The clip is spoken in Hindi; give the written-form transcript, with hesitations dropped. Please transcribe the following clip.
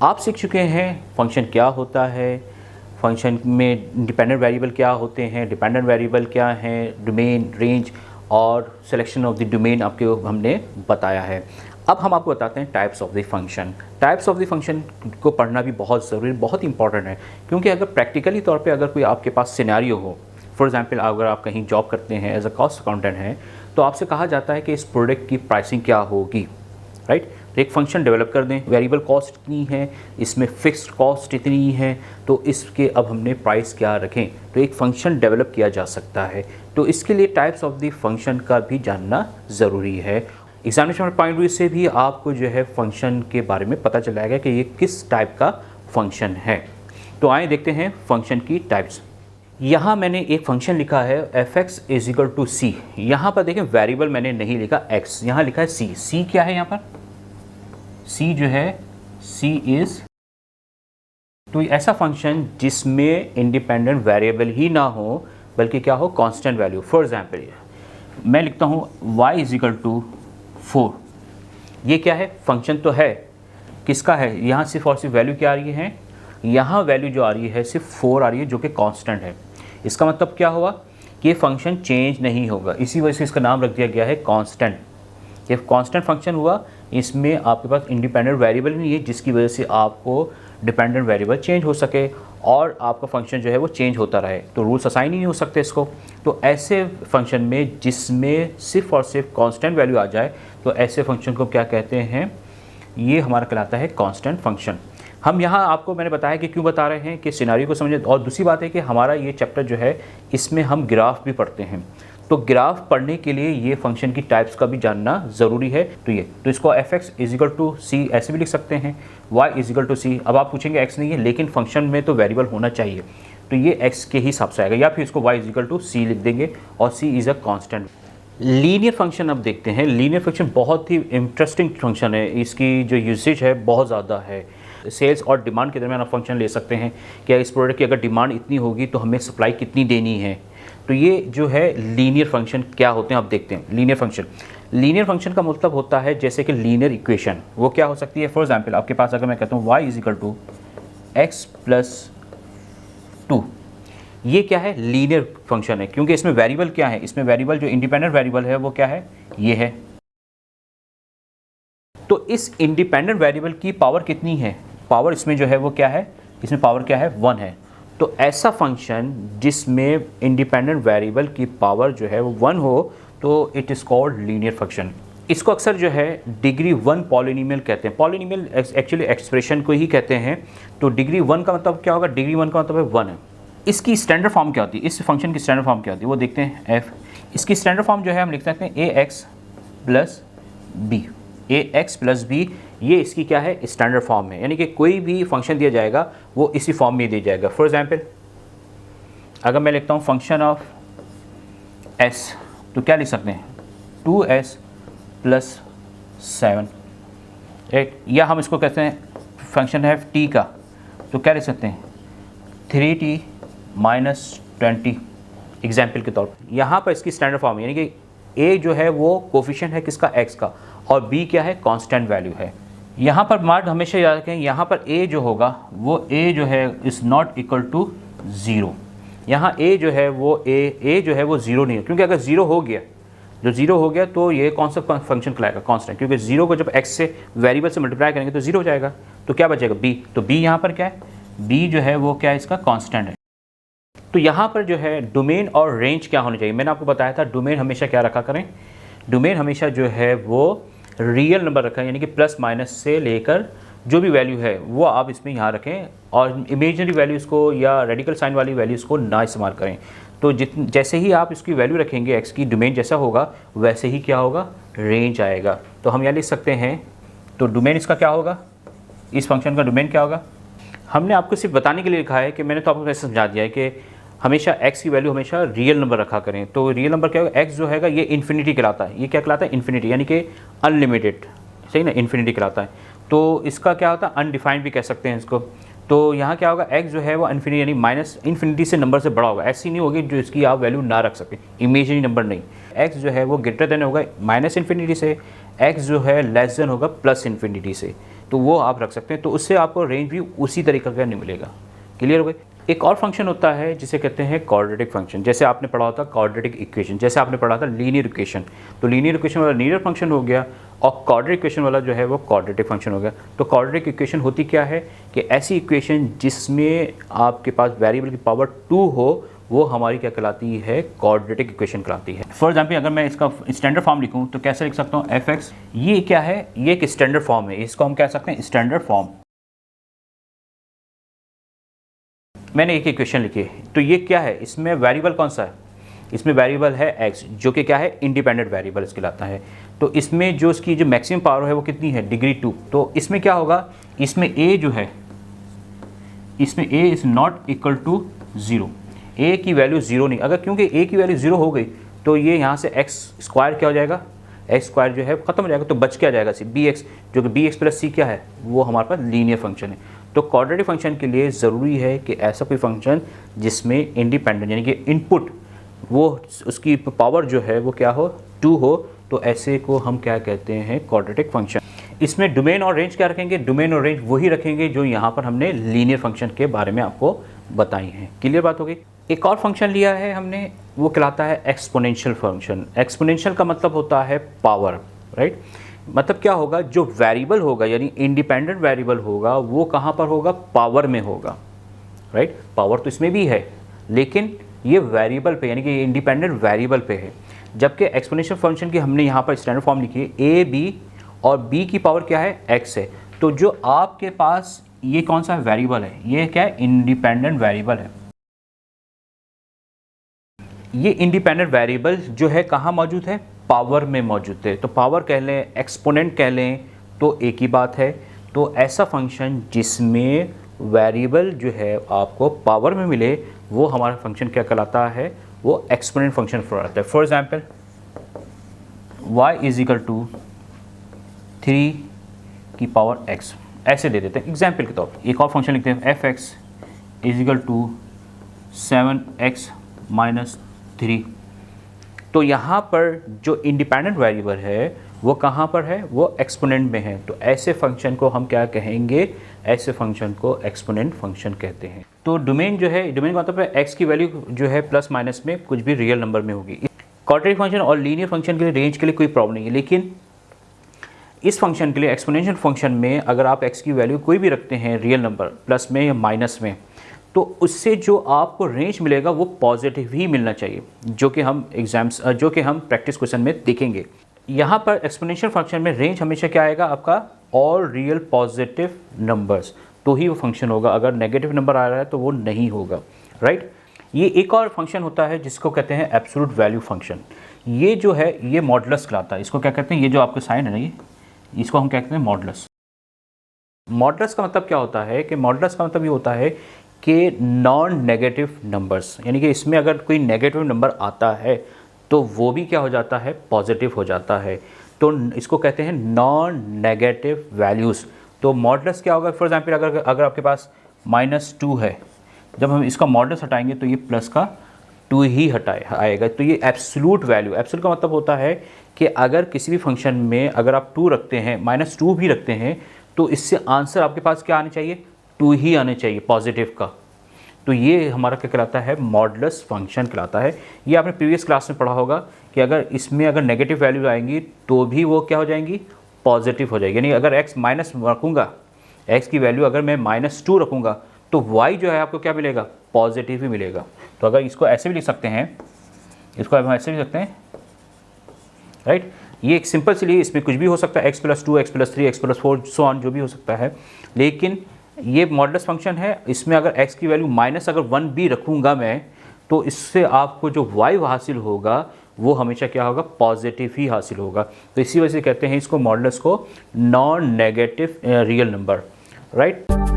आप सीख चुके हैं फंक्शन क्या होता है, फंक्शन में डिपेंडेंट वेरिएबल क्या होते हैं, डिपेंडेंट वेरिएबल क्या हैं, डोमेन, रेंज और सिलेक्शन ऑफ द डोमेन आपको हमने बताया है। अब हम आपको बताते हैं types of the function. Types of the function को पढ़ना भी बहुत ज़रूरी, बहुत इंपॉर्टेंट है, क्योंकि अगर प्रैक्टिकली तौर पे अगर कोई आपके पास सिनेरियो हो, फॉर एग्जांपल अगर आप कहीं जॉब करते हैं एज अ कॉस्ट अकाउंटेंट हैं, तो आपसे कहा जाता है कि इस प्रोडक्ट की प्राइसिंग क्या होगी, राइट। तो एक फंक्शन डेवलप कर दें, वेरिएबल कॉस्ट इतनी है, इसमें फिक्स्ड कॉस्ट इतनी है, तो इसके अब हमने प्राइस क्या रखें, तो एक फंक्शन डेवलप किया जा सकता है। तो इसके लिए टाइप्स ऑफ द फंक्शन का भी जानना ज़रूरी है। एग्जामिनेशन पॉइंट ऑफ व्यू से भी आपको जो है फंक्शन के बारे में पता चल जाएगा कि ये किस टाइप का फंक्शन है। तो आए देखते हैं फंक्शन की टाइप्स। यहाँ मैंने एक फंक्शन लिखा है f(x) = c। यहाँ पर देखें वेरिएबल मैंने नहीं लिखा x, यहाँ लिखा है c। c क्या है यहाँ पर? c जो है c इज़, तो ऐसा फंक्शन जिसमें इंडिपेंडेंट वेरिएबल ही ना हो बल्कि क्या हो, कांस्टेंट वैल्यू। फॉर एग्जांपल मैं लिखता हूँ y = 4। ये क्या है? फंक्शन तो है, किसका है? यहाँ सिर्फ और सिर्फ वैल्यू क्या आ रही है, यहाँ वैल्यू जो आ रही है सिर्फ 4 आ रही है, जो कि कांस्टेंट है। इसका मतलब क्या हुआ कि ये फंक्शन चेंज नहीं होगा, इसी वजह से इसका नाम रख दिया गया है कांस्टेंट। ये कांस्टेंट फंक्शन हुआ, इसमें आपके पास इंडिपेंडेंट वेरिएबल नहीं है जिसकी वजह से आपको डिपेंडेंट वेरिएबल चेंज हो सके और आपका फंक्शन जो है वो चेंज होता रहे, तो रूल्स असाइन ही नहीं हो सकते इसको। तो ऐसे फंक्शन में जिसमें सिर्फ और सिर्फ कांस्टेंट वैल्यू आ जाए, तो ऐसे फंक्शन को क्या कहते हैं, ये हमारा कहलाता है कांस्टेंट फंक्शन। हम यहाँ आपको मैंने बताया कि क्यों बता रहे हैं कि सिनेरियो को समझे। और दूसरी बात है कि हमारा ये चैप्टर जो है इसमें हम ग्राफ भी पढ़ते हैं, तो ग्राफ पढ़ने के लिए ये फंक्शन की टाइप्स का भी जानना ज़रूरी है। तो इसको f(x) = c ऐसे भी लिख सकते हैं, y = c। अब आप पूछेंगे x नहीं है, लेकिन फंक्शन में तो वेरिएबल होना चाहिए, तो ये x के हिसाब से आएगा, या फिर इसको y = c लिख देंगे और c is a constant. Linear function अब देखते हैं। लीनियर फंक्शन बहुत ही इंटरेस्टिंग फंक्शन है, इसकी जो यूसेज है बहुत ज़्यादा है। सेल्स और डिमांड के दरमियान आप फंक्शन ले सकते हैं, क्या इस प्रोडक्ट की अगर डिमांड इतनी होगी तो हमें सप्लाई कितनी देनी है। तो ये जो है लीनियर फंक्शन क्या होते हैं आप देखते हैं। लीनियर फंक्शन का मतलब होता है जैसे कि लीनियर इक्वेशन, वो क्या हो सकती है। फॉर एग्जांपल आपके पास अगर मैं कहता हूँ y = x + 2, ये क्या है, लीनियर फंक्शन है, क्योंकि इसमें वेरिएबल क्या है, इसमें वेरिएबल जो इंडिपेंडेंट वेरिएबल है वो क्या है, ये है। तो इस इंडिपेंडेंट वेरिएबल की पावर कितनी है, पावर इसमें जो है वो क्या है, इसमें पावर क्या है, 1 है। तो ऐसा फंक्शन जिसमें इंडिपेंडेंट वेरिएबल की पावर जो है वो 1 हो, तो it is called linear function. इसको अक्सर जो है डिग्री 1 पॉलिनोमियल कहते हैं। पॉलिनोमियल एक्चुअली एक्सप्रेशन को ही कहते हैं। तो डिग्री 1 का मतलब क्या होगा, डिग्री 1 का मतलब है 1 है। इसकी स्टैंडर्ड फॉर्म क्या होती है, इस फंक्शन की स्टैंडर्ड फॉर्म क्या होती है वो देखते हैं। f इसकी स्टैंडर्ड फॉर्म जो है हम लिख सकते हैं ax + b। ये इसकी क्या है, स्टैंडर्ड फॉर्म है, यानी कि कोई भी फंक्शन दिया जाएगा वो इसी फॉर्म में दिया जाएगा। फॉर एग्जांपल अगर मैं लिखता हूँ फंक्शन ऑफ s, तो क्या लिख सकते हैं, 2s + 7, राइट। या हम इसको कहते हैं फंक्शन है t का, तो क्या लिख सकते हैं, 3t - 20 एग्जाम्पल के तौर पर। यहाँ पर इसकी स्टैंडर्ड फॉर्म यानी कि a जो है वो कोफिशिएंट है किसका, x का, और b क्या है, कांस्टेंट वैल्यू है। यहाँ पर मार्क हमेशा याद रखें, यहाँ पर a जो होगा वो a जो है इज़ नॉट इक्वल टू 0। यहाँ a जो है वो a जो है वो 0 नहीं है, क्योंकि अगर 0 हो गया, जो 0 हो गया तो ये कौन सा फंक्शन कहलाएगा, कांस्टेंट। क्योंकि 0 को जब x से वेरिएबल से मल्टीप्लाई करेंगे तो 0 हो जाएगा, तो क्या बचेगा, b। तो b यहाँ पर क्या है, b जो है वो क्या है, इसका कांस्टेंट है। तो यहाँ पर जो है डोमेन और रेंज क्या होनी चाहिए, मैंने आपको बताया था डोमेन हमेशा क्या रखा करें, डोमेन हमेशा जो है वो रियल नंबर रखें, यानी कि प्लस माइनस से लेकर जो भी वैल्यू है वो आप इसमें यहाँ रखें, और इमेजिनरी वैल्यूज़ को या रेडिकल साइन वाली वैल्यूज़ को ना इस्तेमाल करें। तो जैसे ही आप इसकी वैल्यू रखेंगे x की, डोमेन जैसा होगा वैसे ही क्या होगा, रेंज आएगा। तो हम यहाँ लिख सकते हैं, तो डोमेन इसका क्या होगा, इस फंक्शन का डोमेन क्या होगा। हमने आपको सिर्फ बताने के लिए लिखा है कि मैंने तो आपको ऐसे समझा दिया है कि हमेशा x की वैल्यू हमेशा रियल नंबर रखा करें। तो रियल नंबर क्या होगा, x जो हैगा ये इन्फिनिटी कहलाता है। ये क्या कहलाता है, इन्फिनिटी, यानी कि अनलिमिटेड, सही ना, इन्फिनिटी कहलाता है। तो इसका क्या होता है, अनडिफाइंड भी कह सकते हैं इसको। तो यहाँ क्या होगा, x जो है वो इन्फिनिटी यानी माइनस इन्फिनिटी से नंबर से बड़ा होगा। ऐसी नहीं होगी जो इसकी आप वैल्यू ना रख सकें, इमेजिनरी नंबर नहीं। x जो है वो ग्रेटर देन होगा माइनस इन्फिनिटी से, x जो है लेस देन होगा प्लस इन्फिनिटी से। तो वो आप रख सकते हैं, तो उससे आपको रेंज भी उसी तरीके का नहीं मिलेगा। क्लियर हो गई। एक और फंक्शन होता है जिसे कहते हैं क्वाड्रेटिक फंक्शन। जैसे आपने पढ़ा होता क्वाड्रेटिक इक्वेशन, जैसे आपने पढ़ा था लीनियर इक्वेशन, तो लीनियर इक्वेशन वाला लीनियर फंक्शन हो गया और क्वाड्रेटिक इक्वेशन वाला जो है वो क्वाड्रेटिक फंक्शन हो गया। तो क्वाड्रेटिक इक्वेशन होती क्या है कि ऐसी इक्वेशन जिसमें आपके पास वेरिएबल की पावर 2 हो, वो हमारी क्या कहलाती है, क्वाड्रेटिक इक्वेशन कहलाती है। फॉर एग्जाम्पल अगर मैं इसका स्टैंडर्ड फॉर्म लिखूँ तो कैसे लिख सकता हूँ, एफ एक्स, ये क्या है, ये एक स्टैंडर्ड फॉर्म है, इसको हम कह सकते हैं स्टैंडर्ड फॉर्म। मैंने एक इक्वेशन लिखी है, तो ये क्या है, इसमें वेरिएबल कौन सा है, इसमें वेरिएबल है x, जो कि क्या है, इंडिपेंडेंट वेरिएबल इसके लाता है। तो इसमें जो इसकी जो मैक्सिमम पावर है वो कितनी है, डिग्री 2। तो इसमें क्या होगा, इसमें a जो है, इसमें a is not equal to 0, a की वैल्यू 0 नहीं, अगर क्योंकि a की वैल्यू 0 हो गई तो ये यहाँ से x स्क्वायर क्या हो जाएगा, x स्क्वायर जो है ख़त्म हो जाएगा, तो बच क्या जाएगा bx, जो कि bx प्लस c क्या है, वो हमारे पास लीनियर फंक्शन है। तो क्वाड्रेटिक फंक्शन के लिए ज़रूरी है कि ऐसा कोई फंक्शन जिसमें इंडिपेंडेंट यानी कि इनपुट वो उसकी पावर जो है वो क्या हो, 2 हो, तो ऐसे को हम क्या कहते हैं, क्वाड्रेटिक फंक्शन। इसमें डोमेन और रेंज क्या रखेंगे, डोमेन और रेंज वही रखेंगे जो यहाँ पर हमने लीनियर फंक्शन के बारे में आपको बताई हैं। क्लियर बात हो गई। एक और फंक्शन लिया है हमने, वो कहलाता है एक्सपोनेंशियल फंक्शन। एक्सपोनेंशियल का मतलब होता है पावर, राइट। मतलब क्या होगा, जो वेरिएबल होगा यानी इंडिपेंडेंट वेरिएबल होगा वो कहाँ पर होगा, पावर में होगा, राइट। पावर तो इसमें भी है लेकिन ये वेरिएबल पे यानी कि इंडिपेंडेंट वेरिएबल पे है। जबकि एक्सपोनेंशियल फंक्शन की हमने यहाँ पर स्टैंडर्ड फॉर्म लिखी है, ए बी और बी की पावर क्या है, एक्स है। तो जो आपके पास ये कौन सा वेरिएबल है, ये क्या है, इंडिपेंडेंट वेरिएबल है। ये इंडिपेंडेंट वेरिएबल जो है कहाँ मौजूद है, पावर में मौजूद है। तो पावर कह लें, एक्सपोनेंट कह लें, तो एक ही बात है। तो ऐसा फंक्शन जिसमें वेरिएबल जो है आपको पावर में मिले वो हमारा फंक्शन क्या कहलाता है, वो एक्सपोनेंट फंक्शन कहलाता है। For example y is equal to 3 की पावर x, ऐसे दे देते हैं एग्जाम्पल के तौर पर। एक और फंक्शन लिखते हैं, f x is equal to 7x minus 3। तो यहाँ पर जो इंडिपेंडेंट वेरिएबल है वो कहाँ पर है, वो एक्सपोनेंट में है। तो ऐसे फंक्शन को हम क्या कहेंगे, ऐसे फंक्शन को एक्सपोनेंट फंक्शन कहते हैं। तो डोमेन जो है, डोमेन का मतलब है एक्स की वैल्यू जो है प्लस माइनस में कुछ भी रियल नंबर में होगी। क्वाड्रेटिक फंक्शन और लीनियर फंक्शन के लिए रेंज के लिए कोई प्रॉब्लम नहीं है, लेकिन इस फंक्शन के लिए एक्सपोनेंशियल फंक्शन में अगर आप एक्स की वैल्यू कोई भी रखते हैं रियल नंबर प्लस में या माइनस में, तो उससे जो आपको रेंज मिलेगा वो पॉजिटिव ही मिलना चाहिए, जो कि हम प्रैक्टिस क्वेश्चन में देखेंगे। यहाँ पर एक्सपोनेंशियल फंक्शन में रेंज हमेशा क्या आएगा, आपका ऑल रियल पॉजिटिव नंबर्स, तो ही वो फंक्शन होगा। अगर नेगेटिव नंबर आ रहा है तो वो नहीं होगा, राइट। ये एक और फंक्शन होता है जिसको कहते हैं एब्सोल्यूट वैल्यू फंक्शन। ये जो है ये मॉडुलस कहलाता है। इसको क्या कहते हैं, ये जो आपके साइन है ना, ये इसको हम क्या कहते हैं, मॉडुलस। मॉडुलस का मतलब क्या होता है कि मॉडुलस का मतलब ये होता है कि नॉन नेगेटिव नंबर्स, यानी कि इसमें अगर कोई नेगेटिव नंबर आता है तो वो भी क्या हो जाता है, पॉजिटिव हो जाता है। तो इसको कहते हैं नॉन नेगेटिव वैल्यूज़। तो मॉडुलस क्या होगा, फॉर एग्जांपल अगर आपके पास -2 है, जब हम इसका मॉडुलस हटाएंगे तो ये प्लस का 2 ही आएगा। तो ये एब्सोल्यूट वैल्यू, एब्सोल्यूट का मतलब होता है कि अगर किसी भी फंक्शन में अगर आप 2 रखते हैं, -2 भी रखते हैं, तो इससे आंसर आपके पास क्या आने चाहिए, 2 ही आने चाहिए पॉजिटिव का। तो ये हमारा क्या कहलाता है, मॉडुलस फंक्शन कहलाता है। ये आपने प्रीवियस क्लास में पढ़ा होगा कि अगर इसमें अगर नेगेटिव वैल्यू आएंगी तो भी वो क्या हो जाएंगी, पॉजिटिव हो जाएगी। यानी अगर x माइनस रखूँगा, x की वैल्यू अगर मैं -2 रखूँगा तो y जो है आपको क्या मिलेगा, पॉजिटिव ही मिलेगा। तो अगर इसको ऐसे भी लिख सकते हैं, इसको हम ऐसे भी लिख सकते हैं, राइट। ये एक सिंपल सी लिए, इसमें कुछ भी हो सकता है, x+2, x+3, x+4 so on, जो भी हो सकता है। लेकिन ये मॉडुलस फंक्शन है, इसमें अगर x की वैल्यू -1 भी रखूँगा मैं, तो इससे आपको जो y हासिल होगा वो हमेशा क्या होगा, पॉजिटिव ही हासिल होगा। तो इसी वजह से कहते हैं इसको मॉडुलस को non negative real number, right.